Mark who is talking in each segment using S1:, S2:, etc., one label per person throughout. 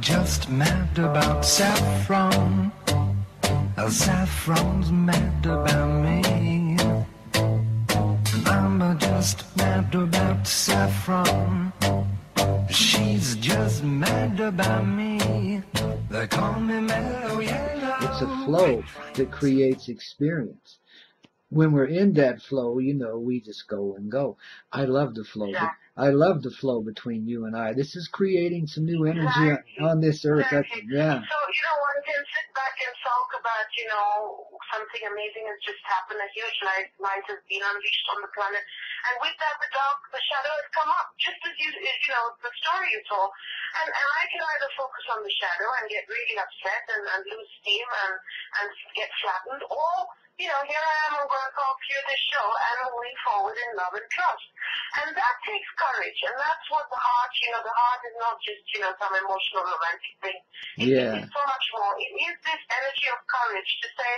S1: just mad about saffron. Saffron's mad about me. I'm just mad about saffron. She's just mad about me. They call me mellow yellow.
S2: It's a flow that creates experience. When we're in that flow, you know, we just go and go. I love the flow.
S3: Yeah.
S2: I love the flow between you and I. This is creating some new energy on this earth.
S3: Exactly.
S2: Yeah.
S3: So, one can sit back and talk about, something amazing has just happened, a huge light has been unleashed on the planet. And with that, the shadow has come up, just as the story you told. And I can either focus on the shadow and get really upset and lose steam and get flattened, or, here I am, I'm going to talk to you this show and moving forward in love and trust. And that takes courage, and that's what the heart, the heart is not just, some emotional romantic thing. It's so much more. It is this energy of courage to say,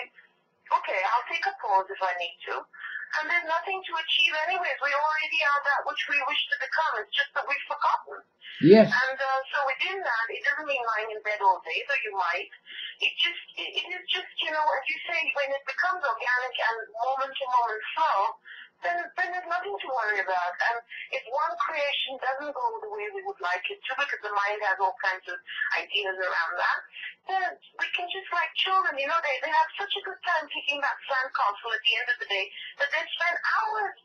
S3: okay, I'll take a pause if I need to. And there's nothing to achieve anyways. We already are that which we wish to become. It's just that we've forgotten.
S2: Yes.
S3: And so within that, it doesn't mean lying in bed all day, though you might. It is just, as you say, when it becomes organic and moment-to-moment flow, then there's nothing to worry about. And if one creation doesn't go the way we would like it to, because the mind has all kinds of ideas around that, then we can just, like children, they have such a good time kicking that sandcastle at the end of the day that they spend hours,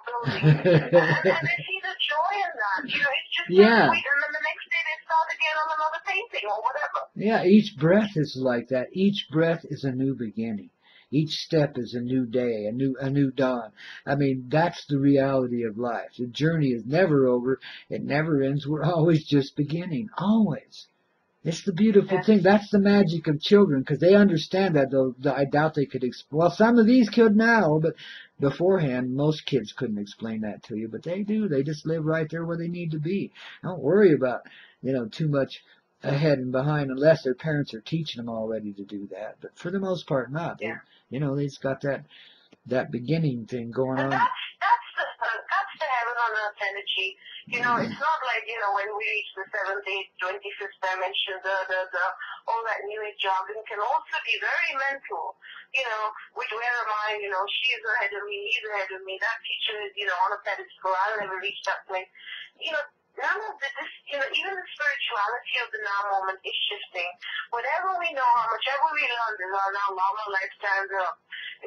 S3: building. and they see the joy in that. It's just so sweet. And then the next day they start again on another painting or whatever.
S2: Yeah, each breath is like that. Each breath is a new beginning. Each step is a new day, a new dawn. I mean, that's the reality of life. The journey is never over. It never ends. We're always just beginning. Always. It's the beautiful thing. That's the magic of children, because they understand that, though I doubt they could well, some of these could now, but beforehand, most kids couldn't explain that to you, but they do. They just live right there where they need to be. Don't worry about, too much ahead and behind, unless their parents are teaching them already to do that. But for the most part, not. They, they just got that beginning thing going on.
S3: That's the heaven on earth energy. It's not like, when we reach the 7th, 8th, 25th dimension, all that new age jargon can also be very mental. Where am I? She's ahead of me, he's ahead of me, that teacher is, on a pedestal, I'll never reach that place. None of this, even the spirituality of the now moment is shifting. Whatever we know, how much ever we learn, there are now Lama lifestyles,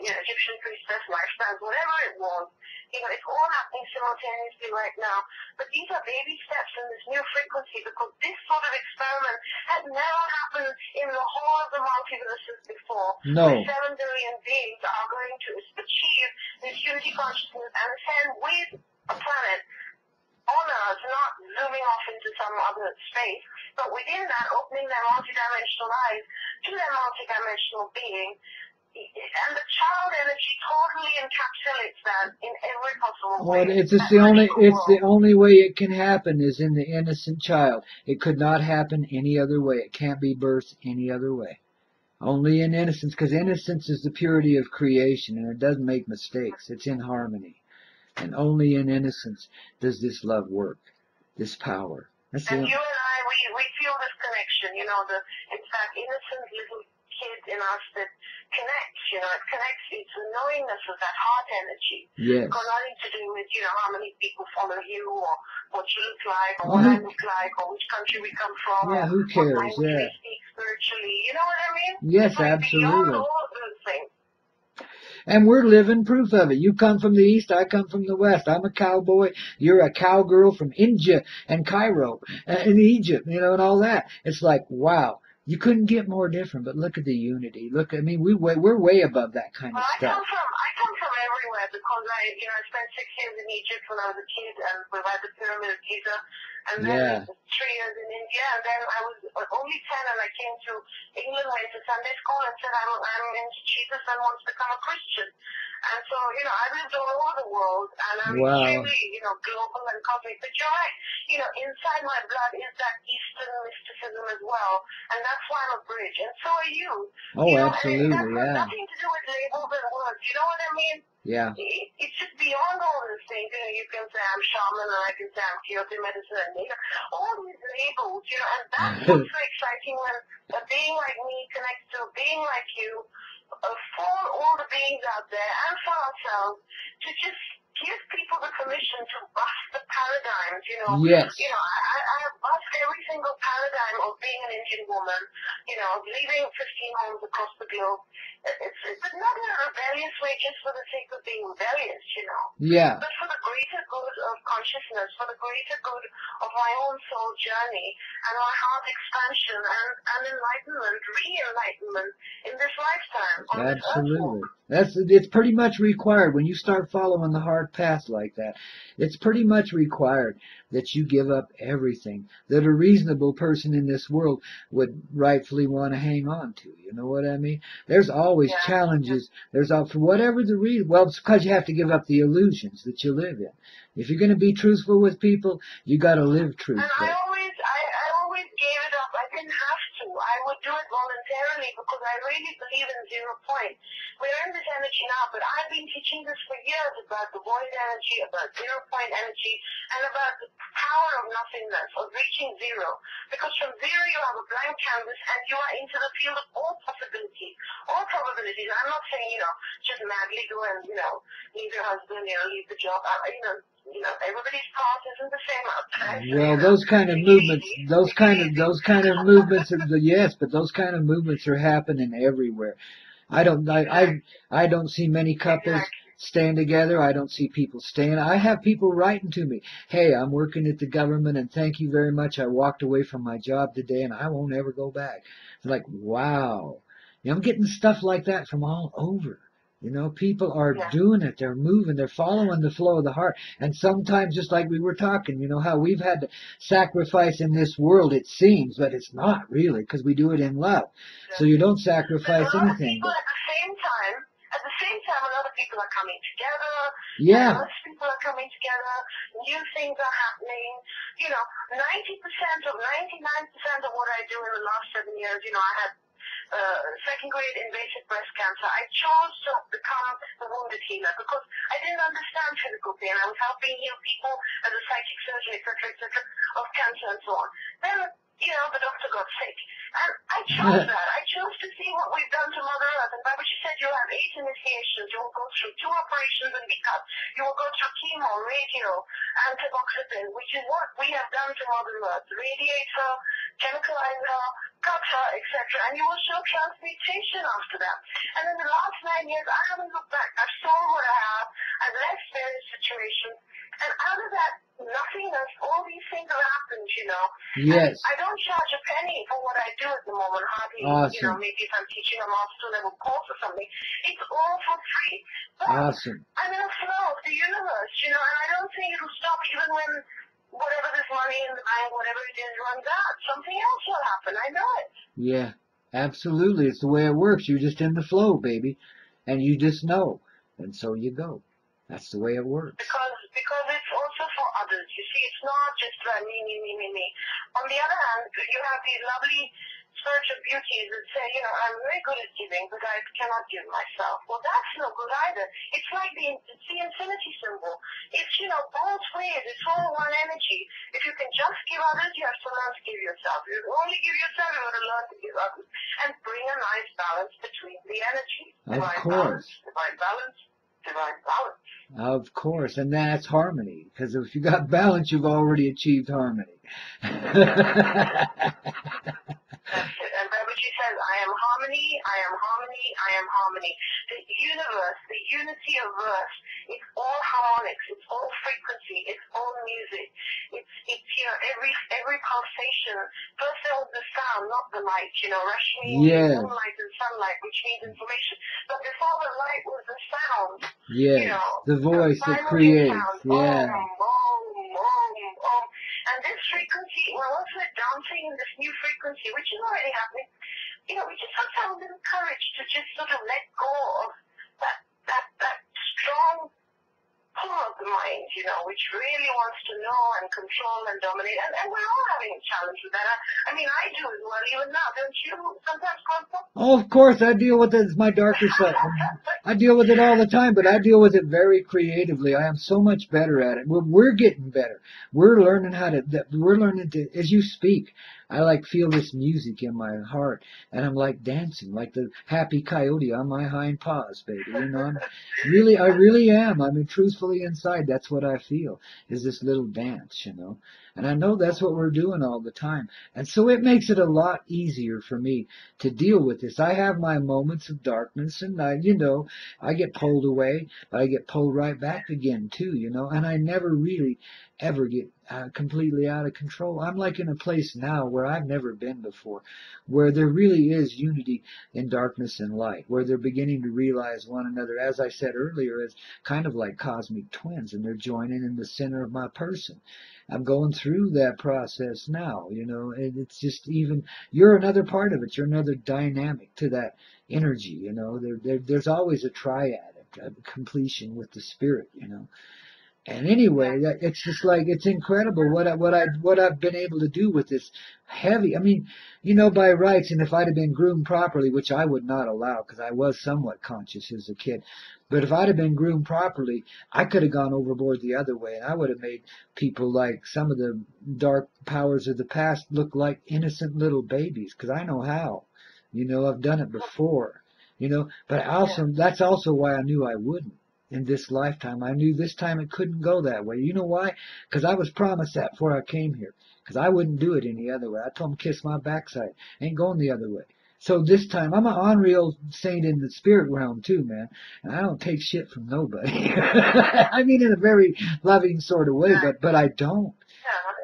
S3: Egyptian priestess lifestyles, whatever it was, it's all happening simultaneously right now. But these are baby steps in this new frequency, because this sort of experiment has never happened in the whole of the multiverses before.
S2: No.
S3: Where 7 billion beings are going to achieve this unity consciousness and ascend with a planet on Earth, not zooming off into some other space, but within that, opening their multidimensional eyes to their multidimensional being. And the child energy totally encapsulates that in every possible way.
S2: Well, it's the only way it can happen is in the innocent child. It could not happen any other way. It can't be birthed any other way. Only in innocence, because innocence is the purity of creation, and it doesn't make mistakes. It's in harmony. And only in innocence does this love work, this power.
S3: And you and I, we feel this connection, it's that innocent little kid in us that connects, it connects, it's the knowingness of that heart energy.
S2: Yes.
S3: It's got nothing to do with, how many people follow you, or what you look like, or what I look like, or which country we come from,
S2: yeah,
S3: or
S2: who cares?
S3: what language we speak spiritually, you know what I mean?
S2: Yes,
S3: it's like
S2: absolutely.
S3: beyond all of those things.
S2: And we're living proof of it. You come from the east, I come from the west. I'm a cowboy, you're a cowgirl from India and Cairo and Egypt, and all that. It's like, wow, you couldn't get more different, but look at the unity. We're way above that kind of stuff.
S3: I come from everywhere, because I spent 6 years in Egypt when I was a kid, and we had the Pyramid of Giza, and then 3 years in India, and then I was only 10, and I came to England, went to Sunday school, and said I'm into Jesus and want to become a Christian. And so, I've lived all over the world, and I'm extremely, global and cosmic. But you're right, inside my blood is that Eastern mysticism as well, and that's why I'm a bridge, and so are you.
S2: Oh, absolutely,
S3: and that's got nothing to do with labels and words, you know what I mean?
S2: Yeah.
S3: It's just beyond all those things. You can say I'm shaman, and I can say I'm Koyote medicine, and you know, all these labels, you know, and that's what's so exciting when a being like me connects to a being like you, for all the beings out there and for ourselves, to just give people the permission to bust the paradigms, you know.
S2: Yes.
S3: You know, I have bust every single paradigm of being an Indian woman, you know, leaving 15 homes across the globe. It's not in a rebellious way just for the sake of being rebellious, you know.
S2: Yeah.
S3: But for the greater good of consciousness, for the greater good of my own soul journey and my heart expansion and enlightenment, re-enlightenment in this lifetime on this earth walk.
S2: Absolutely. It's pretty much required when you start following the hard path like that. It's pretty much required that you give up everything that a reasonable person in this world would rightfully want to hang on to. You know what I mean? There's always challenges. There's for whatever the reason. Well, it's because you have to give up the illusions that you live in. If you're going to be truthful with people, you got to live truthful.
S3: And I always gave it up. I didn't have to. I would do it voluntarily because I really believe in 0 point. We're in this energy now, but I've been teaching this for years about the void energy, about 0 point energy, and about the power of nothingness, of reaching zero. Because from zero you have a blank canvas and you are into the field of all possibilities, all probabilities. I'm not saying, you know, just madly go and, you know, leave your husband, you know, leave the job. You know, everybody's path isn't the same out there.
S2: Well, those kind of movements, yes, but those kind of movements are happening everywhere. I don't see many couples staying together. I don't see people staying. I have people writing to me, hey, I'm working at the government and thank you very much. I walked away from my job today and I won't ever go back. It's like, wow. You know, I'm getting stuff like that from all over. You know, people are doing it. They're moving. They're following the flow of the heart. And sometimes, just like we were talking, you know, how we've had to sacrifice in this world, it seems, but it's not really, because we do it in love. So you don't sacrifice anything.
S3: But at the same time, a lot of people are coming together.
S2: Yeah.
S3: A lot of people are coming together. New things are happening. You know, 99% of what I do in the last 7 years, you know, I had second-grade invasive breast cancer. I chose to become a wounded healer because I didn't understand physical pain. I was helping heal people as a psychic surgeon, etc., of cancer and so on. Then, you know, the doctor got sick. And I chose that. I chose to see what we've done to Mother Earth. And Babaji said you'll have 8 initiations. You will go through 2 operations and be cut. You will go through chemo, radio, and tamoxifen, which is what we have done to Mother Earth. Radiate her, chemicalize her, cut her, etc. And you will show transmutation after that. And in the last 9 years, I haven't looked back. I've sold what I have. I've left various situations. And out of that nothingness, all these things have happened, you know.
S2: Yes.
S3: And I don't charge a penny for what I do at the moment, hardly.
S2: Awesome.
S3: You know, maybe if I'm teaching a master level course or something. It's all for free. But
S2: awesome.
S3: I'm in a flow of the universe, you know, and I don't think it'll stop even when whatever this money in the bank, whatever it is, runs out. Something else will happen. I know it. Yeah,
S2: absolutely. It's the way it works. You're just in the flow, baby. And you just know. And so you go. That's the way it works.
S3: Because it's also for others. You see, it's not just about me. On the other hand, you have these lovely spiritual beauties that say, you know, I'm very good at giving, but I cannot give myself. Well, that's no good either. It's like it's the infinity symbol. It's, you know, both ways. It's all one energy. If you can just give others, you have to learn to give yourself. If you only give yourself, you have to learn to give others. And bring a nice balance between the energies.
S2: Of course.
S3: Divine balance. Divine balance.
S2: Of course, and that's harmony. Because if you got balance, you've already achieved harmony.
S3: That's it. And Babaji says, I am harmony, I am harmony, I am harmony. The universe, the unity of verse, it's all harmonics, it's all frequency, it's all music. It's you know, every pulsation. First there was the sound, not the light, you know, Rashmi, moonlight and sunlight, which means information. But before the light was the sound.
S2: Yes,
S3: you know,
S2: the voice that creates.
S3: Sound.
S2: Yeah.
S3: And this frequency, we're also dancing in this new frequency, which is already happening. You know, we just have to have a little courage to just sort of let go of that strong part of the mind, which really wants to know and control and dominate. And we're all having a challenge with that. I mean, I do as well, even now. Don't you sometimes, Constance?
S2: Oh, of course, I deal with it as my darker side. I deal with it all the time, but I deal with it very creatively. I am so much better at it. We're getting better. We're learning we're learning to, as you speak, I like feel this music in my heart, and I'm like dancing, like the happy coyote on my hind paws, baby. I really am. I mean, truthfully inside, that's what I feel, is this little dance. And I know that's what we're doing all the time. And so it makes it a lot easier for me to deal with this. I have my moments of darkness, and I get pulled away, but I get pulled right back again too. And I never really ever get completely out of control. I'm like in a place now where I've never been before, where there really is unity in darkness and light, where they're beginning to realize one another, as I said earlier, as kind of like cosmic twins, and they're joining in the center of my person. I'm going through that process now, and it's just even, you're another part of it. You're another dynamic to that energy, there's always a triad, a completion with the spirit. And anyway, it's just like, it's incredible what I've been able to do with this heavy. I mean, by rights, and if I'd have been groomed properly, which I would not allow because I was somewhat conscious as a kid, but if I'd have been groomed properly, I could have gone overboard the other way, and I would have made people like some of the dark powers of the past look like innocent little babies, because I know how. I've done it before. But also, that's also why I knew I wouldn't. In this lifetime, I knew this time it couldn't go that way. You know why? Because I was promised that before I came here. Because I wouldn't do it any other way. I told him, kiss my backside. Ain't going the other way. So this time, I'm an unreal saint in the spirit realm too, man. And I don't take shit from nobody. I mean, in a very loving sort of way, but I don't.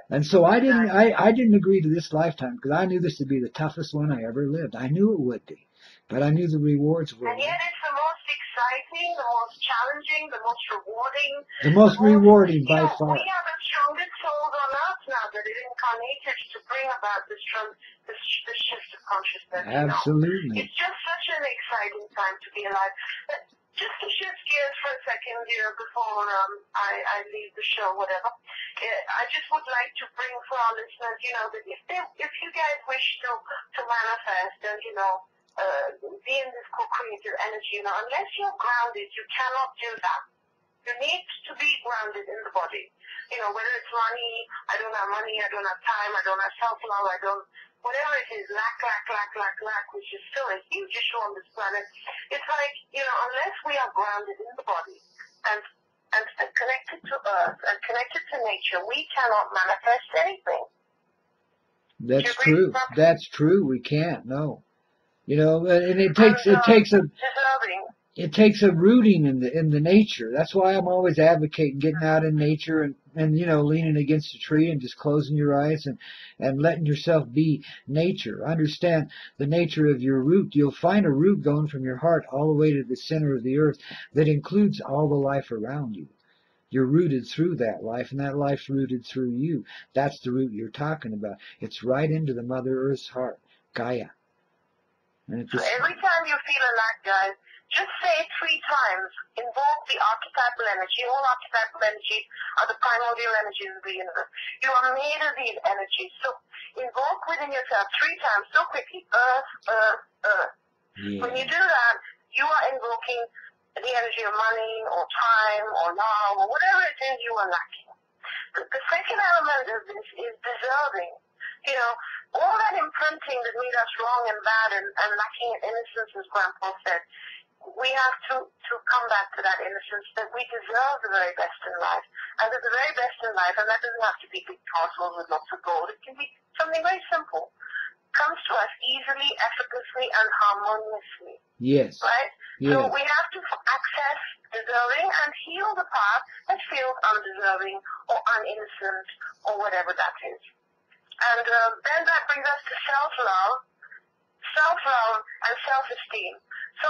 S2: And so I didn't agree to this lifetime because I knew this would be the toughest one I ever lived. I knew it would be. But I knew the rewards were.
S3: And yet it's the most exciting, the most challenging, the most rewarding.
S2: The most rewarding by far.
S3: We are the strongest souls on earth now that are incarnated to bring about this shift of consciousness.
S2: Absolutely.
S3: It's just such an exciting time to be alive. But just to shift gears for a second, before I leave the show, whatever, I just would like to bring for our listeners, that if you guys wish to manifest and, be in this co-creative energy, unless you're grounded, you cannot do that. You need to be grounded in the body. Whether it's money, I don't have money, I don't have time, I don't have self-love, whatever it is, lack, which is still a huge issue on this planet. It's like, unless we are grounded in the body and connected to Earth and connected to nature, we cannot manifest anything.
S2: That's true. That's true. We can't, no. And it takes a rooting in the nature. That's why I'm always advocating getting out in nature and leaning against a tree and just closing your eyes and letting yourself be nature. Understand the nature of your root. You'll find a root going from your heart all the way to the center of the earth that includes all the life around you. You're rooted through that life, and that life's rooted through you. That's the root you're talking about. It's right into the Mother Earth's heart, Gaia. And
S3: so every time you feel a lack, guys, just say it 3 times. Invoke the archetypal energy. All archetypal energies are the primordial energies of the universe. You are made of these energies. So invoke within yourself 3 times so quickly. Earth, earth, earth. Yeah. When you do that, you are invoking the energy of money or time or love or whatever it is you are lacking. The second element of this is deserving. All that imprinting that made us wrong and bad and lacking in innocence, as Grandpa said, we have to come back to that innocence, that we deserve the very best in life. And that the very best in life, and that doesn't have to be big castles with lots of gold, it can be something very simple, comes to us easily, effortlessly, and harmoniously.
S2: Yes.
S3: Right?
S2: Yes.
S3: So we have to access deserving and heal the part that feels undeserving or uninnocent or whatever that is. And then that brings us to self-love and self-esteem. So,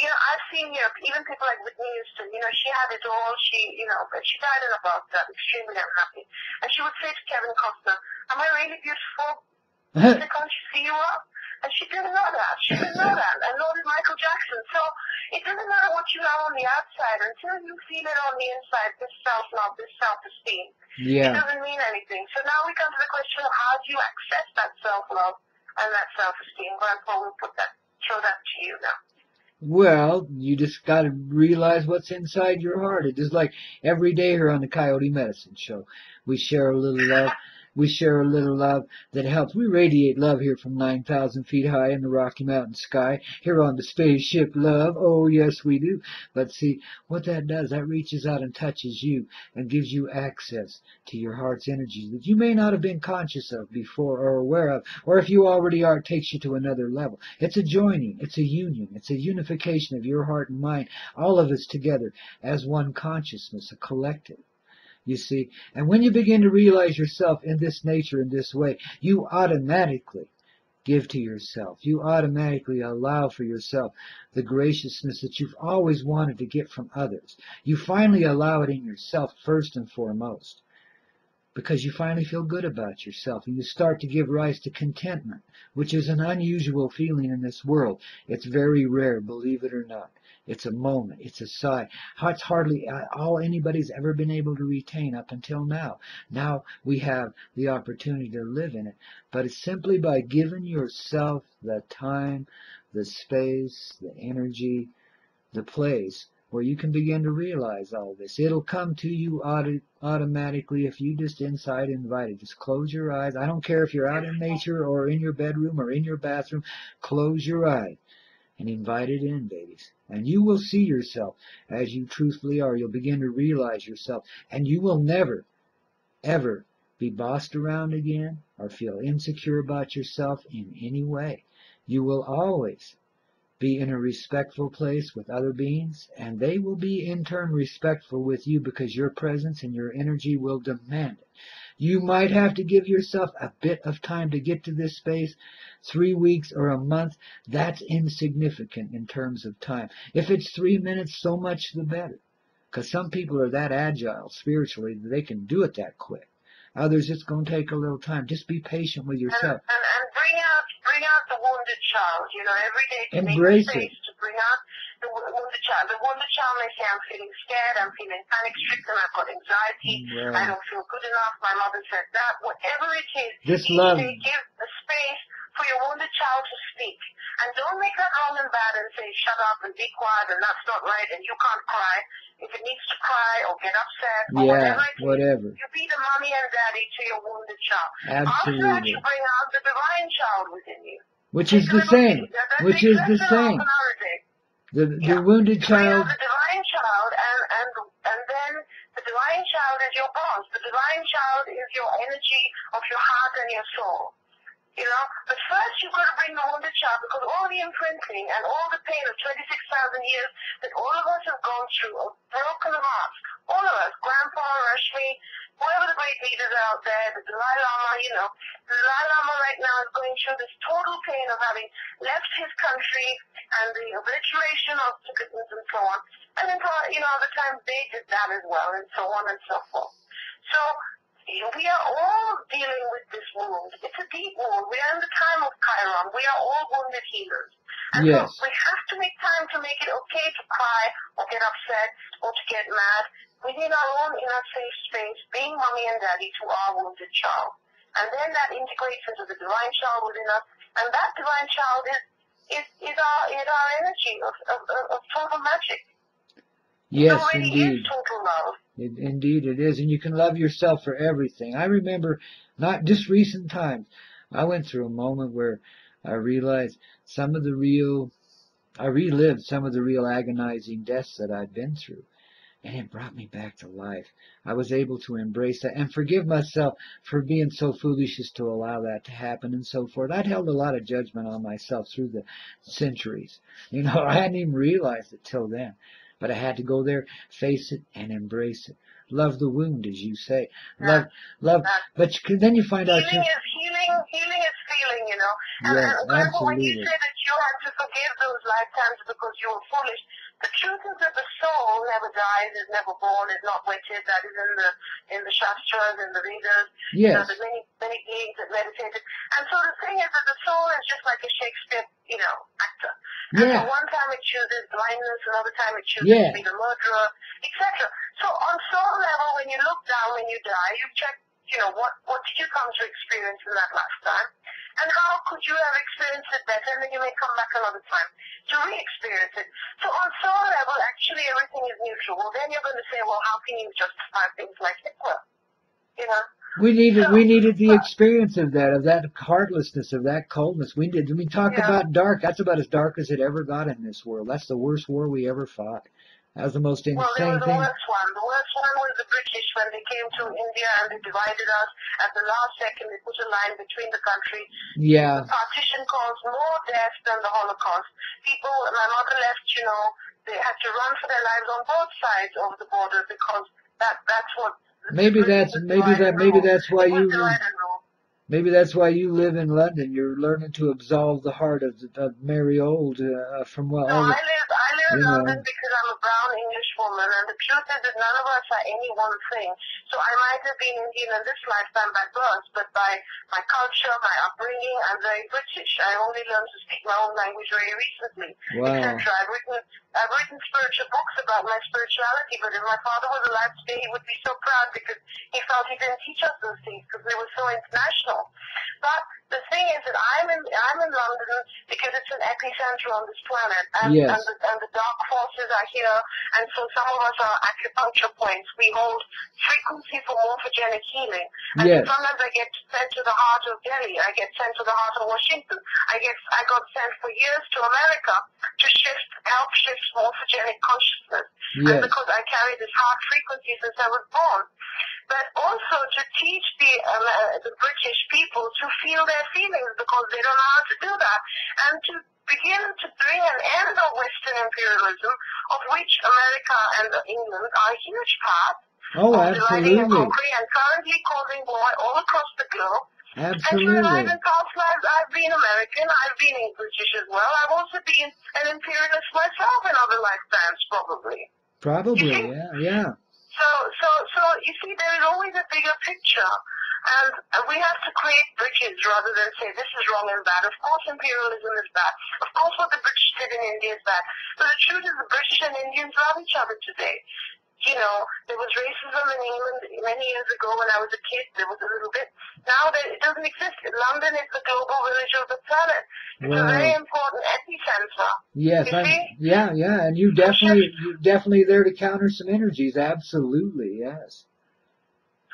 S3: I've seen, even people like Whitney Houston, she had it all, but she died in a bathtub, extremely unhappy. And she would say to Kevin Costner, am I really beautiful? Can't you see you are? And she didn't know that. She didn't know that. And nor did Michael Jackson. So it doesn't matter what you have on the outside until you feel it on the inside, this self-love, this self-esteem.
S2: Yeah.
S3: It doesn't mean anything. So now we come to the question of how do you access that self-love and that self-esteem? Grandpa will show that to you now.
S2: Well, you just got to realize what's inside your heart. It is like every day here on the Coyote Medicine Show. We share a little love. We share a little love that helps. We radiate love here from 9,000 feet high in the Rocky Mountain sky, here on the spaceship Love. Oh, yes, we do. But see, what that does, that reaches out and touches you and gives you access to your heart's energies that you may not have been conscious of before or aware of, or if you already are, it takes you to another level. It's a joining. It's a union. It's a unification of your heart and mind, all of us together as one consciousness, a collective. You see, and when you begin to realize yourself in this nature, in this way, you automatically give to yourself. You automatically allow for yourself the graciousness that you've always wanted to get from others. You finally allow it in yourself first and foremost, because you finally feel good about yourself, and you start to give rise to contentment, which is an unusual feeling in this world. It's very rare, believe it or not. It's a moment. It's a sigh. It's hardly all anybody's ever been able to retain up until now. Now we have the opportunity to live in it. But it's simply by giving yourself the time, the space, the energy, the place where you can begin to realize all this. It'll come to you automatically if you just inside invite it. Just close your eyes. I don't care if you're out in nature or in your bedroom or in your bathroom. Close your eyes and invite it in, babies. And you will see yourself as you truthfully are. You'll begin to realize yourself. And you will never, ever be bossed around again or feel insecure about yourself in any way. You will always be in a respectful place with other beings, and they will be in turn respectful with you because your presence and your energy will demand it. You might have to give yourself a bit of time to get to this space, 3 weeks or a month. That's insignificant in terms of time. If it's 3 minutes, so much the better, because some people are that agile spiritually that they can do it that quick. Others, it's going to take a little time. Just be patient with yourself.
S3: And bring out the wounded child. You know, every day to
S2: Embrace
S3: make space to bring out the wounded child. The wounded child may say, I'm feeling scared, I'm feeling panic-stricken, I've got anxiety, I don't feel good enough, my mother said that. Whatever it is,
S2: This
S3: each
S2: love.
S3: day give the space for your wounded child to speak. And don't make that wrong and bad and say, shut up and be quiet and that's not right and you can't cry. If it needs to cry or get upset or whatever it is, you be the mommy and daddy to your wounded child.
S2: Absolutely.
S3: After that, you bring out the divine child within you.
S2: Which is the same. Which is the same. The wounded child.
S3: The divine child, and then the divine child is your boss. The divine child is your energy of your heart and your soul. You know, but first you've got to bring the wounded child, because all the imprinting and all the pain of 26,000 years that all of us have gone through, of broken hearts, all of us, Grandpa, Rashmi, whoever the great leaders out there, the Dalai Lama, you know, the Dalai Lama right now is going through this total pain of having left his country and the obliteration of Tibetans and so on. And then, you know, other times they did that as well, and so on and so forth. So, we are all dealing with this wound. It's a deep wound. We are in the time of Chiron. We are all wounded healers. And
S2: yes.
S3: So we have to make time to make it okay to cry or get upset or to get mad within our own inner safe space, being mommy and daddy to our wounded child. And then that integrates into the divine child within us. And that divine child is our energy of total magic.
S2: Yes,
S3: it already
S2: indeed.
S3: is total love.
S2: Indeed it is, and you can love yourself for everything. I remember, not just recent times, I went through a moment where I realized I relived some of the real agonizing deaths that I'd been through, and it brought me back to life. I was able to embrace that and forgive myself for being so foolish as to allow that to happen and so forth. I'd held a lot of judgment on myself through the centuries. You know, I hadn't even realized it till then. But I had to go there, face it, and embrace it. Love the wound, as you say. Love. But then you find out.
S3: Healing is feeling, you know.
S2: Yes,
S3: and Grandpa, when you
S2: absolutely.
S3: say that you had to forgive those lifetimes because you were foolish, the truth is that the soul never dies, is never born, is not wetted. That is in the Shastras, in the Vedas.
S2: Yes.
S3: You know, the many beings that meditated. And so the thing is that the soul is just like a Shakespeare, actor. And so one time it chooses blindness, another time it chooses to be the murderer, etc. So on soul level, when you look down when you die, you check, what did you come to experience in that lifetime? And how could you have experienced it better? And then you may come back another time to re-experience it. So on soul level, actually everything is neutral. Well, then you're going to say, well, how can you justify things like Hitler?
S2: We needed the experience of that heartlessness, of that coldness. We talk about dark. That's about as dark as it ever got in this world. That's the worst war we ever fought. That was the most insane thing.
S3: The worst one was the British when they came to India and they divided us. At the last second, they put a line between the countries.
S2: Yeah.
S3: The partition caused more death than the Holocaust. People, my mother left, they had to run for their lives on both sides of the border because that's what. Maybe that's
S2: why you live in London. You're learning to absolve the heart of Mary Old from all the.
S3: I live in London because I'm a brown English woman, and the truth is that none of us are any one thing. So I might have been Indian in this lifetime by birth, but by my culture, my upbringing, I'm very British. I only learned to speak my own language very recently, etc. I've written spiritual books about my spirituality, but if my father was alive today, he would be so proud because he felt he didn't teach us those things because they were so international. But the thing is that I'm in London because it's an epicenter on this planet, and the dark forces are here, and so some of us are acupuncture points. We hold frequency for morphogenic healing. And sometimes I get sent to the heart of Delhi, I get sent to the heart of Washington, I got sent for years to America to help shift morphogenic consciousness. And because I carry this heart frequency since I was born. But also to teach the British people to feel their feelings because they don't know how to do that. And to begin to bring an end of Western imperialism, of which America and England are a huge part of dividing and conquering and currently causing war all across the globe. Absolutely. And to realize in past lives, I've been American, I've been British as well. I've also been an imperialist myself in other lifetimes, probably.
S2: Yeah.
S3: So you see, there is always a bigger picture, and we have to create bridges rather than say this is wrong and bad. Of course, imperialism is bad. Of course, what the British did in India is bad. But the truth is, the British and Indians love each other today. There was racism in England many years ago when I was a kid. There was a little bit. Now it doesn't exist. London is the global village of the planet. It's a very important epicenter.
S2: Yes, and you're definitely there to counter some energies. Absolutely, yes.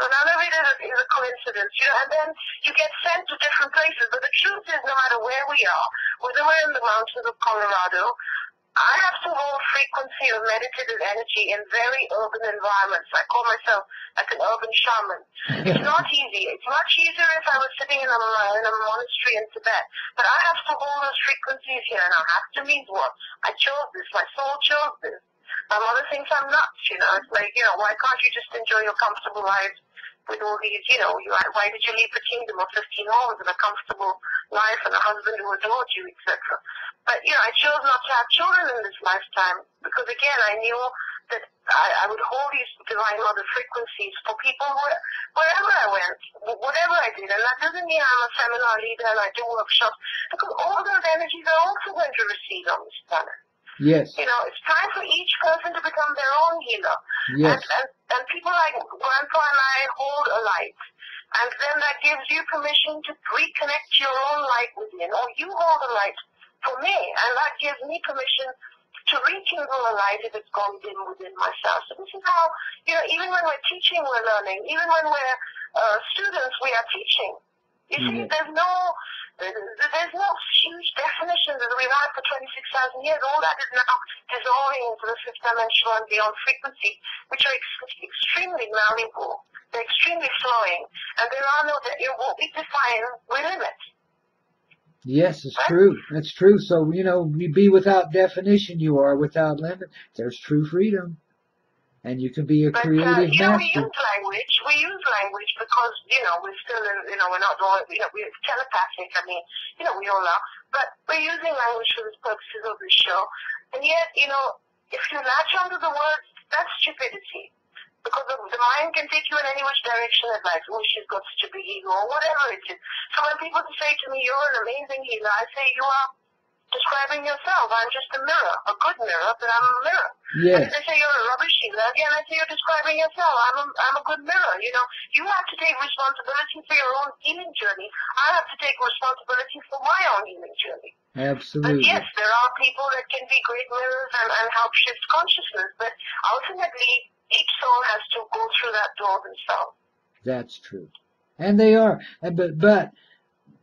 S3: So none of it is a coincidence, and then you get sent to different places. But the truth is, no matter where we are, whether we're in the mountains of Colorado, I have to hold frequency of meditative energy in very urban environments. I call myself like an urban shaman. It's not easy. It's much easier if I was sitting in a monastery in Tibet. But I have to hold those frequencies here, and I have to mean what? I chose this. My soul chose this. My mother thinks I'm nuts, It's like, why can't you just enjoy your comfortable life with all these, why did you leave the kingdom of 15 homes and a comfortable life and a husband who adored you, etc. But, I chose not to have children in this lifetime because, again, I knew that I would hold these divine mother frequencies for people wherever I went, whatever I did. And that doesn't mean I'm a seminar leader and I do workshops, because all those energies are also going to recede on this planet.
S2: Yes.
S3: It's time for each person to become their own healer.
S2: Yes.
S3: And people like Grandpa and I hold a light. And then that gives you permission to reconnect your own light within, or you hold a light for me, and that gives me permission to rekindle a light if it's gone dim within myself. So this is how, even when we're teaching, we're learning. Even when we're students, we are teaching. You see, there's no huge definitions that we've had for 26,000 years. All that is now dissolving into the fifth dimensional and beyond frequency, which are extremely malleable. They're extremely flowing, and there are no, what we define with limits.
S2: Yes, it's true. That's true. So, you be without definition, you are without limit. There's true freedom. And you can be a creative master.
S3: We use language because, we're still in, we're not all, we're telepathic. I mean, we all are. But we're using language for the purposes of this show. And yet, if you latch onto the words, that's stupidity. Because the mind can take you in any which direction it likes. Oh, she's got such a big ego, or whatever it is. So when people say to me, you're an amazing healer, I say, you are describing yourself. I'm just a mirror, a good mirror, but I'm a mirror.
S2: Yes.
S3: And if they say you're a rubbish healer, again, I say you're describing yourself. I'm a good mirror. You know, you have to take responsibility for your own healing journey. I have to take responsibility for my own healing journey.
S2: Absolutely.
S3: But yes, there are people that can be great mirrors and help shift consciousness, but ultimately, each soul has to go through that door themselves.
S2: That's true. And they are. But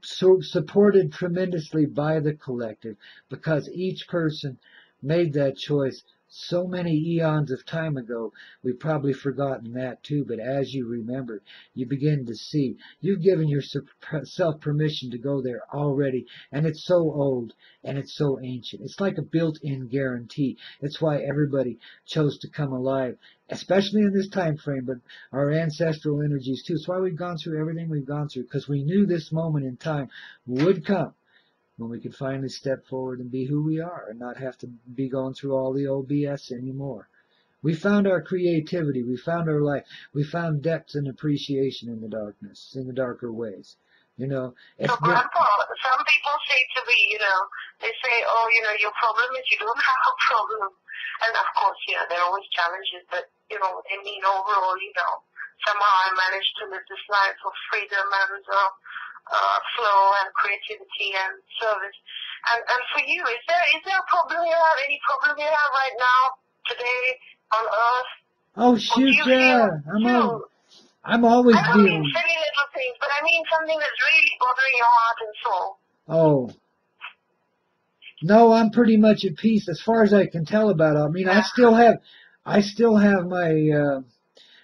S2: so supported tremendously by the collective, because each person made that choice so many eons of time ago. We've probably forgotten that too, but as you remember, you begin to see you've given yourself permission to go there already, and it's so old and it's so ancient. It's like a built-in guarantee. It's why everybody chose to come alive, especially in this time frame, but our ancestral energies too. It's why we've gone through everything we've gone through, because we knew this moment in time would come when we could finally step forward and be who we are and not have to be going through all the old BS anymore. We found our creativity, we found our life, we found depth and appreciation in the darkness, in the darker ways. You know,
S3: So, Grandpa, some people say to me, you know, they say, oh, you know, your problem is you don't have a problem. And of course, you know, there are always challenges, but, you know, I mean, overall, you know, somehow I managed to live this life of freedom and flow and creativity and service. And for you, is there a problem you have, any problem you have right now, today, on Earth?
S2: Oh, shoot, yeah. I'm always
S3: I don't mean silly little things, but I mean something that's really bothering your heart and soul.
S2: Oh. No, I'm pretty much at peace as far as I can tell about it. I mean, I still have my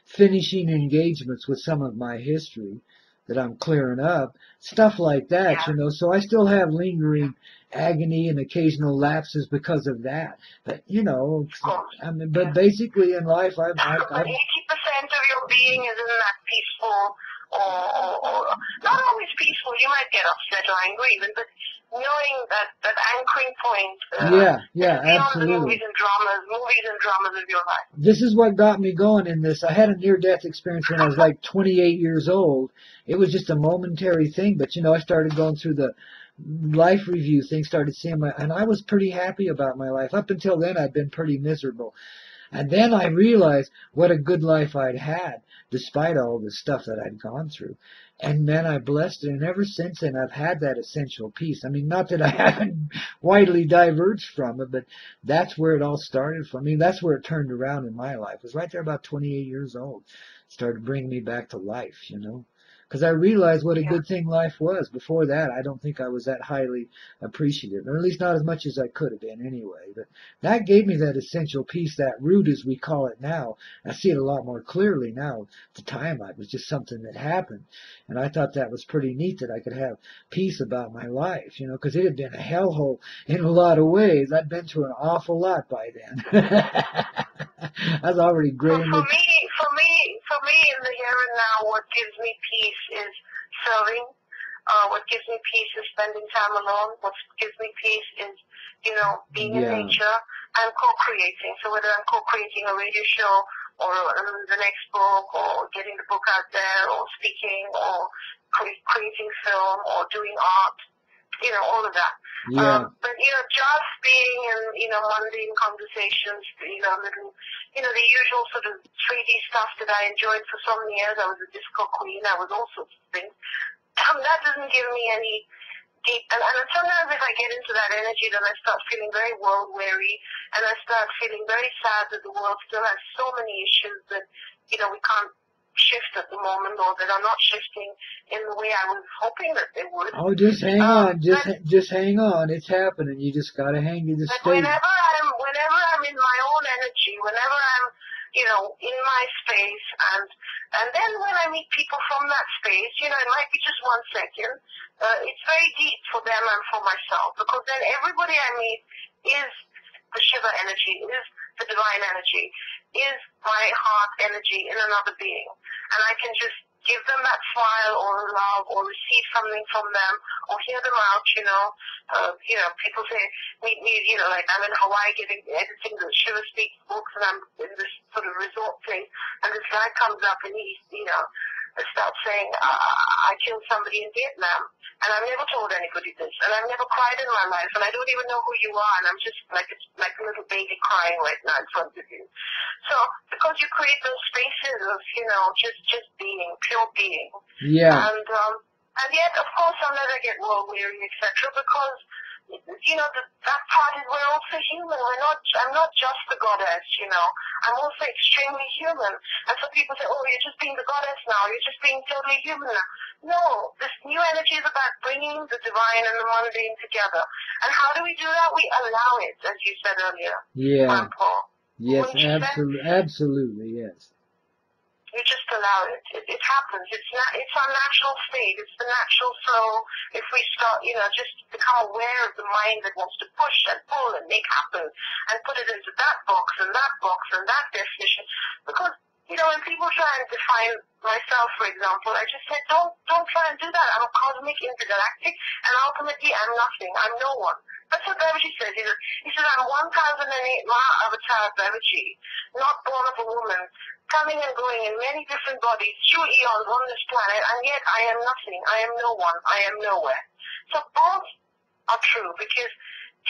S2: finishing engagements with some of my history that I'm clearing up, stuff like that, you know. So I still have lingering agony and occasional lapses because of that. But you know, I mean, but basically in life, I've
S3: 80% of your being is in that peaceful, or not always peaceful. You might get upset or angry, even, but knowing that anchoring point.
S2: Yeah,
S3: beyond
S2: absolutely.
S3: the movies and dramas of your life.
S2: This is what got me going in this. I had a near-death experience when I was like 28 years old. It was just a momentary thing, but you know, I started going through the life review thing, started seeing and I was pretty happy about my life. Up until then, I'd been pretty miserable. And then I realized what a good life I'd had, despite all the stuff that I'd gone through. And then I blessed it, and ever since then I've had that essential peace. I mean, not that I haven't widely diverged from it, but that's where it all started from. I mean, that's where it turned around in my life. It was right there about 28 years old. It started bringing me back to life, you know. Because I realized what a good thing life was. Before that, I don't think I was that highly appreciative, or at least not as much as I could have been anyway. But that gave me that essential peace, that root as we call it now. I see it a lot more clearly now. At the time, it was just something that happened. And I thought that was pretty neat that I could have peace about my life, you know, because it had been a hellhole in a lot of ways. I'd been through an awful lot by then. I was already gray.
S3: For me, in the here and now, what gives me peace is serving. What gives me peace is spending time alone. What gives me peace is, you know, being in nature and co-creating. So whether I'm co-creating a radio show or the next book or getting the book out there or speaking or creating film or doing art, you know, all of that. But, you know, just being in, you know, mundane conversations, you know, little, you know, the usual sort of 3D stuff that I enjoyed for so many years. I was a disco queen. I was all sorts of things. That doesn't give me any deep, and sometimes if I get into that energy, then I start feeling very world weary, and I start feeling very sad that the world still has so many issues that, you know, we can't shift at the moment, or that are not shifting in the way I was hoping that they would.
S2: Oh, just hang on, just hang on. It's happening. You just gotta hang. You just stay.
S3: Whenever I'm in my own energy, whenever I'm, you know, in my space, and then when I meet people from that space, you know, it might be just 1 second. It's very deep for them and for myself, because then everybody I meet is the Shiva energy, is the divine energy, is my heart energy in another being. And I can just give them that smile or love or receive something from them or hear them out, people say, like I'm in Hawaii editing the Shiva Speak books and I'm in this sort of resort thing and this guy comes up and he, starts saying, I killed somebody in Vietnam and I've never told anybody this and I've never cried in my life and I don't even know who you are and I'm just like a little baby crying right now in front of you. So because you create those spaces of, just being, pure being.
S2: Yeah.
S3: And yet, of course, I'll never get world weary, etc. Because, that part is we're also human. I'm not just the goddess, I'm also extremely human. And so people say, oh, you're just being the goddess now. You're just being totally human now. No, this new energy is about bringing the divine and the mundane together. And how do we do that? We allow it, as you said earlier.
S2: Yeah.
S3: Paul.
S2: Yes, absolutely, yes.
S3: You just allow it. It happens. It's our natural state. It's the natural flow. If we start, just become aware of the mind that wants to push and pull and make happen and put it into that box and that box and that definition. Because, when people try and define myself, for example, I just said, don't try and do that. I'm a cosmic intergalactic and ultimately I'm nothing. I'm no one. That's what Babaji says. He says, I'm 1008 Maha-avatar Babaji, not born of a woman, coming and going in many different bodies through eons on this planet, and yet I am nothing. I am no one. I am nowhere. So both are true because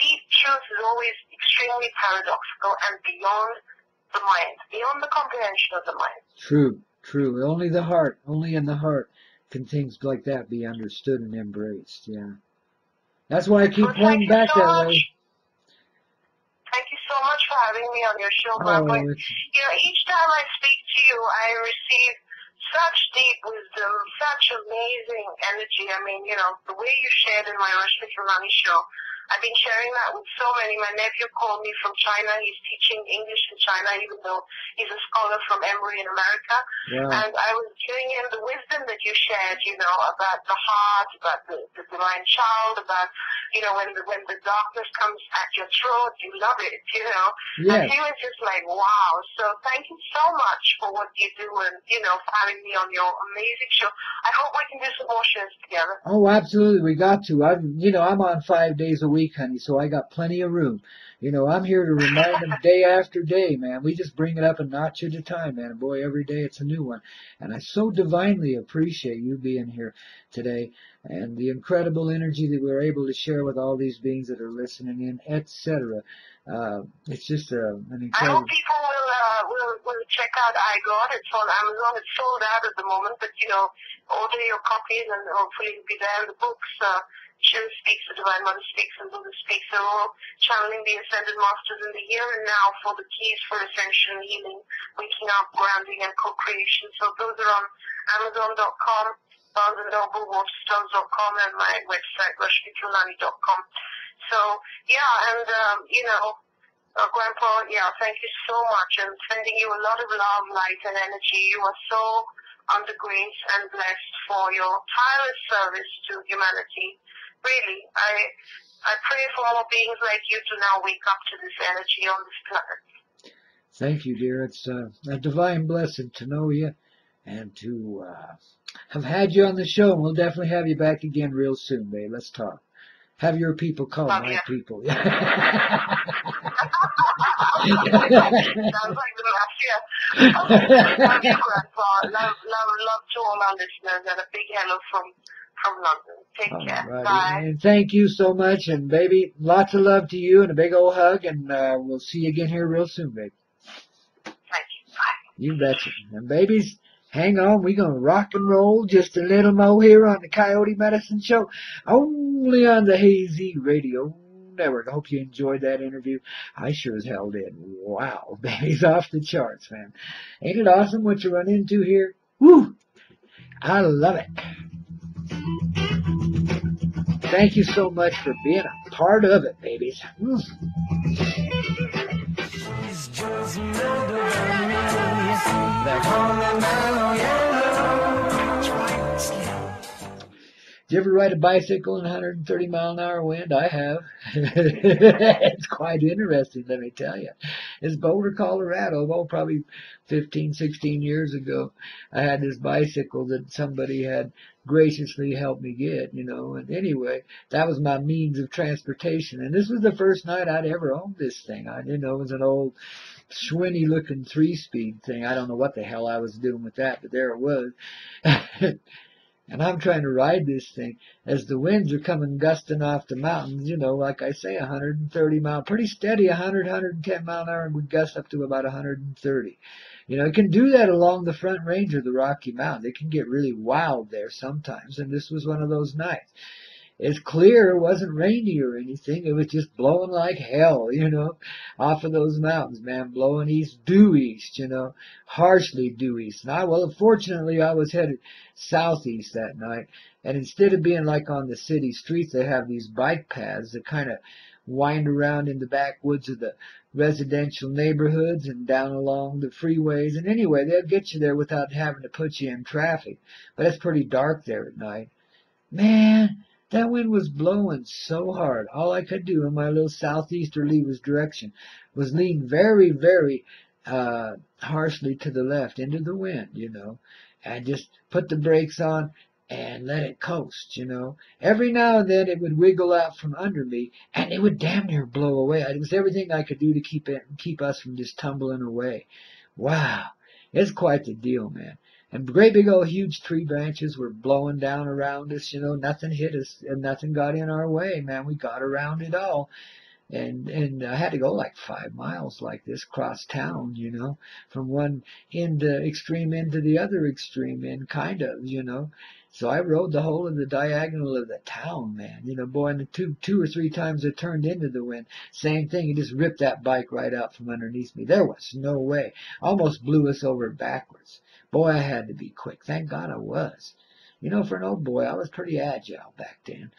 S3: deep truth is always extremely paradoxical and beyond the mind, beyond the comprehension of the mind.
S2: True. Only in the heart can things like that be understood and embraced, yeah. That's why I keep pointing back that way.
S3: Thank you so much for having me on your show, Grandpa. Each time I speak to you, I receive such deep wisdom, such amazing energy. I mean, the way you shared in my Rashmi show, I've been sharing that with so many. My nephew called me from China. He's teaching English in China, even though he's a scholar from Emory in America. Yeah. And I was giving him the wisdom that you shared, about the heart, about the divine child, about, when the darkness comes at your throat, you love it, Yes. And he was just like, wow. So thank you so much for what you do and, for having me on your amazing show. I hope we can do some more shows together.
S2: Oh, absolutely. We got to. I'm on 5 days a week, honey, so I got plenty of room. I'm here to remind them day after day, man. We just bring it up a notch at a time, man. And boy, every day it's a new one. And I so divinely appreciate you being here today and the incredible energy that we're able to share with all these beings that are listening in, etc. It's just an incredible...
S3: I hope people will check out I God. It's on Amazon. It's sold out at the moment, but, order your copies and hopefully it'll be there in the books. Shiva Speaks, the Divine Mother Speaks, and Buddha Speaks are all channeling the Ascended Masters in the here and now for the keys for ascension, healing, waking up, grounding, and co-creation. So those are on Amazon.com, Barnes & Noble, Waterstones.com, and my website, RashmiKilnani.com. So, and, Grandpa, thank you so much. I'm sending you a lot of love, light, and energy. You are so under grace and blessed for your tireless service to humanity. Really, I pray for more beings like you to now wake up to this energy on this planet.
S2: Thank you, dear. It's a divine blessing to know you and to have had you on the show. And we'll definitely have you back again real soon, babe. Let's talk. Have your people call my people.
S3: Sounds like the mafia. Love you, Grandpa. Love to all our listeners, and a big hello from London. Take care.
S2: Right.
S3: Bye.
S2: And thank you so much, and baby, lots of love to you, and a big old hug, and we'll see you again here real soon, baby.
S3: Thank you. Bye.
S2: You betcha. And babies, hang on, we're going to rock and roll just a little more here on the Coyote Medicine Show, only on the Hazy Radio Network. I hope you enjoyed that interview. I sure as hell did. Wow, baby's off the charts, man. Ain't it awesome what you run into here? Woo! I love it. Thank you so much for being a part of it, babies.
S1: She's just mad about me. They call me mellow yellow.
S2: Did you ever ride a bicycle in 130 mile an hour wind? I have. It's quite interesting, let me tell you. It's Boulder, Colorado. Oh, probably 15, 16 years ago. I had this bicycle that somebody had graciously helped me get, And anyway, that was my means of transportation. And this was the first night I'd ever owned this thing. I didn't know it was an old Schwinny looking 3-speed thing. I don't know what the hell I was doing with that, but there it was. And I'm trying to ride this thing as the winds are coming gusting off the mountains, like I say, 130 mile, pretty steady, 100, 110 mile an hour, and we gust up to about 130. It can do that along the front range of the Rocky Mountains. It can get really wild there sometimes, and this was one of those nights. It's clear, it wasn't rainy or anything. It was just blowing like hell, off of those mountains, man, blowing east, due east, harshly due east. Fortunately, I was headed southeast that night, and instead of being like on the city streets, they have these bike paths that kind of wind around in the backwoods of the residential neighborhoods and down along the freeways. And anyway, they'll get you there without having to put you in traffic. But it's pretty dark there at night. Man, that wind was blowing so hard. All I could do in my little southeasterly direction was lean very, very harshly to the left into the wind, and just put the brakes on and let it coast, Every now and then it would wiggle out from under me, and it would damn near blow away. It was everything I could do to keep us from just tumbling away. Wow, it's quite the deal, man. And great big old huge tree branches were blowing down around us, nothing hit us and nothing got in our way, man. We got around it all. And I had to go like 5 miles like this cross town, from one extreme end to the other extreme end, kind of, So I rode the whole of the diagonal of the town, man. Boy, and the two or three times I turned into the wind, same thing. It just ripped that bike right out from underneath me. There was no way. Almost blew us over backwards. Boy, I had to be quick. Thank God I was. For an old boy, I was pretty agile back then.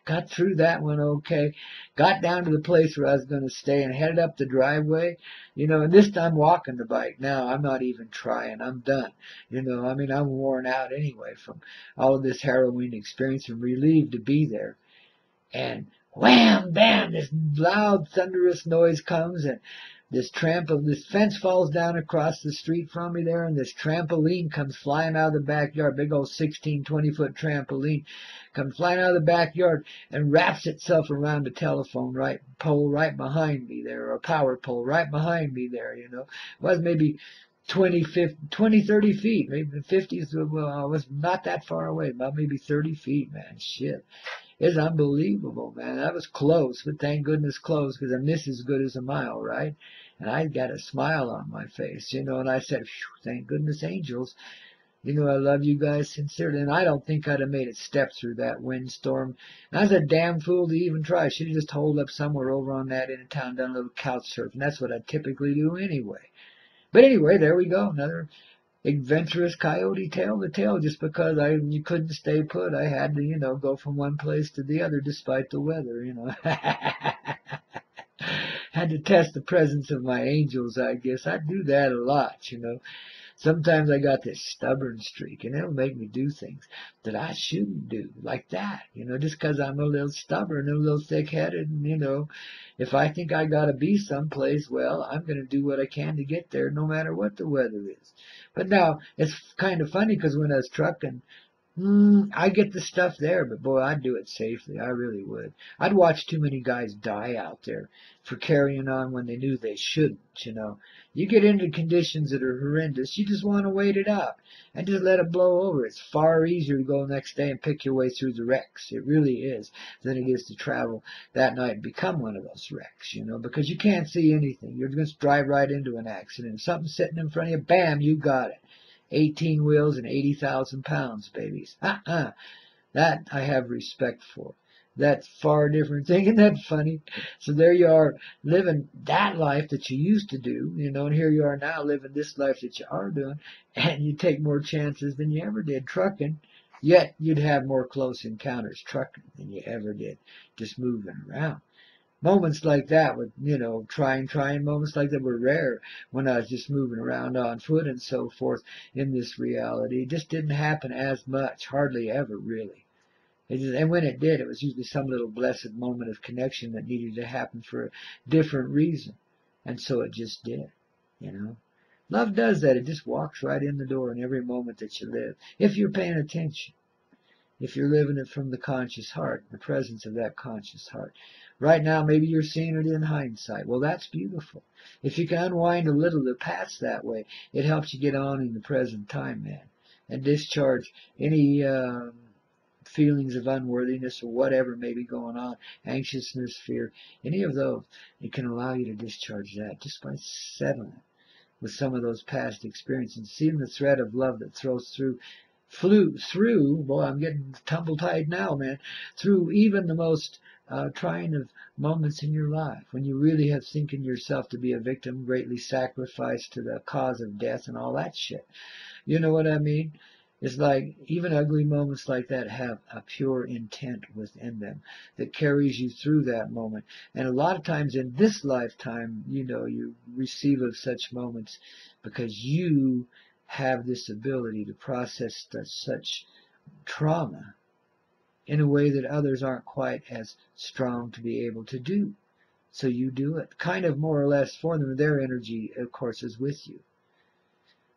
S2: Got through that one okay. Got down to the place where I was going to stay and headed up the driveway. And this time walking the bike. Now I'm not even trying. I'm done. I'm worn out anyway from all of this harrowing experience and relieved to be there. And wham, bam, this loud, thunderous noise comes, and this fence falls down across the street from me there, and this trampoline comes flying out of the backyard, big old 16, 20-foot trampoline, comes flying out of the backyard and wraps itself around a telephone pole right behind me there, or a power pole right behind me there, It was maybe 20, 30 feet, maybe 50, well, it was not that far away, about maybe 30 feet, man, shit. It's unbelievable, man. That was close, but thank goodness close, because a miss is good as a mile, right? And I got a smile on my face, and I said, thank goodness angels. I love you guys sincerely, and I don't think I'd have made it step through that windstorm. And I was a damn fool to even try. I should have just holed up somewhere over on that end of town, done a little couch surfing. That's what I typically do anyway. But anyway, there we go, another adventurous coyote tale to tell, just because you couldn't stay put. I had to, go from one place to the other despite the weather, Had to test the presence of my angels, I guess. I do that a lot, Sometimes I got this stubborn streak, and it'll make me do things that I shouldn't do, like that, just because I'm a little stubborn, a little thick-headed, and, if I think I gotta be someplace, well, I'm gonna do what I can to get there, no matter what the weather is. But now, it's kind of funny, because when I was trucking, I get the stuff there, but boy, I'd do it safely. I really would. I'd watch too many guys die out there for carrying on when they knew they shouldn't, You get into conditions that are horrendous, you just want to wait it out and just let it blow over. It's far easier to go the next day and pick your way through the wrecks. It really is, than it is to travel that night and become one of those wrecks, because you can't see anything. You're going to drive right into an accident. If something's sitting in front of you, bam, you got it. 18 wheels and 80,000 pounds, babies. That I have respect for. That's far different thing. Isn't that funny? So there you are, living that life that you used to do, and here you are now living this life that you are doing, and you take more chances than you ever did trucking. Yet you'd have more close encounters trucking than you ever did just moving around. Moments like that with, trying moments like that were rare when I was just moving around on foot and so forth in this reality. It just didn't happen as much, hardly ever really. And when it did, it was usually some little blessed moment of connection that needed to happen for a different reason. And so it just did. Love does that. It just walks right in the door in every moment that you live. If you're paying attention. If you're living it from the conscious heart, the presence of that conscious heart. Right now, maybe you're seeing it in hindsight. Well, that's beautiful. If you can unwind a little the past that way, it helps you get on in the present time, man, and discharge any feelings of unworthiness or whatever may be going on, anxiousness, fear, any of those. It can allow you to discharge that just by settling with some of those past experiences, seeing the thread of love that flew through, boy, I'm getting tumble-tied now, man, through even the most trying of moments in your life, when you really have thinking yourself to be a victim, greatly sacrificed to the cause of death and all that shit. You know what I mean? It's like even ugly moments like that have a pure intent within them that carries you through that moment. And a lot of times in this lifetime, you receive of such moments because you have this ability to process such trauma in a way that others aren't quite as strong to be able to do. So you do it kind of more or less for them. Their energy, of course, is with you,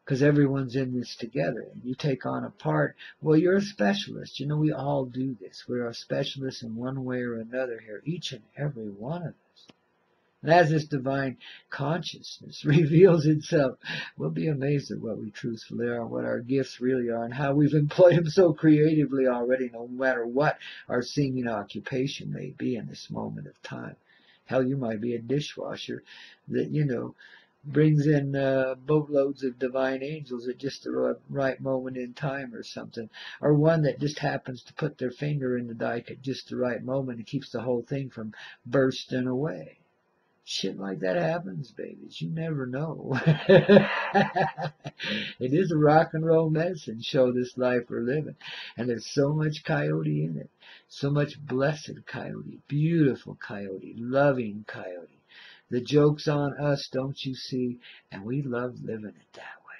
S2: because everyone's in this together, and you take on a part. Well, you're a specialist. We all do this. We're a specialist in one way or another here, each and every one of us. And as this divine consciousness reveals itself, we'll be amazed at what we truthfully are, what our gifts really are, and how we've employed them so creatively already, no matter what our seeming occupation may be in this moment of time. Hell, you might be a dishwasher that, brings in boatloads of divine angels at just the right moment in time or something, or one that just happens to put their finger in the dike at just the right moment and keeps the whole thing from bursting away. Shit like that happens, babies. You never know. It is a rock and roll medicine show, this life we're living. And there's so much coyote in it. So much blessed coyote, beautiful coyote, loving coyote. The joke's on us, don't you see? And we love living it that way.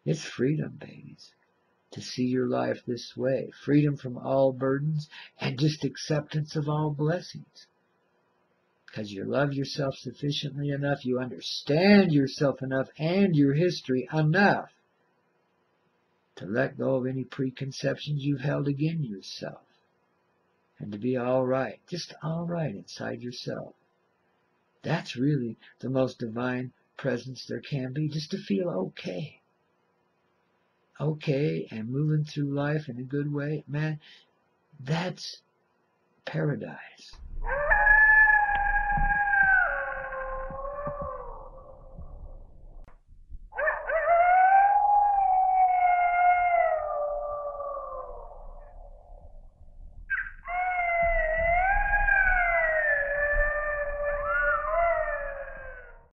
S2: It's freedom, babies, to see your life this way. Freedom from all burdens and just acceptance of all blessings. Because you love yourself sufficiently enough, you understand yourself enough and your history enough to let go of any preconceptions you've held against yourself. And to be all right, just all right inside yourself. That's really the most divine presence there can be, just to feel okay. Okay, and moving through life in a good way. Man, that's paradise.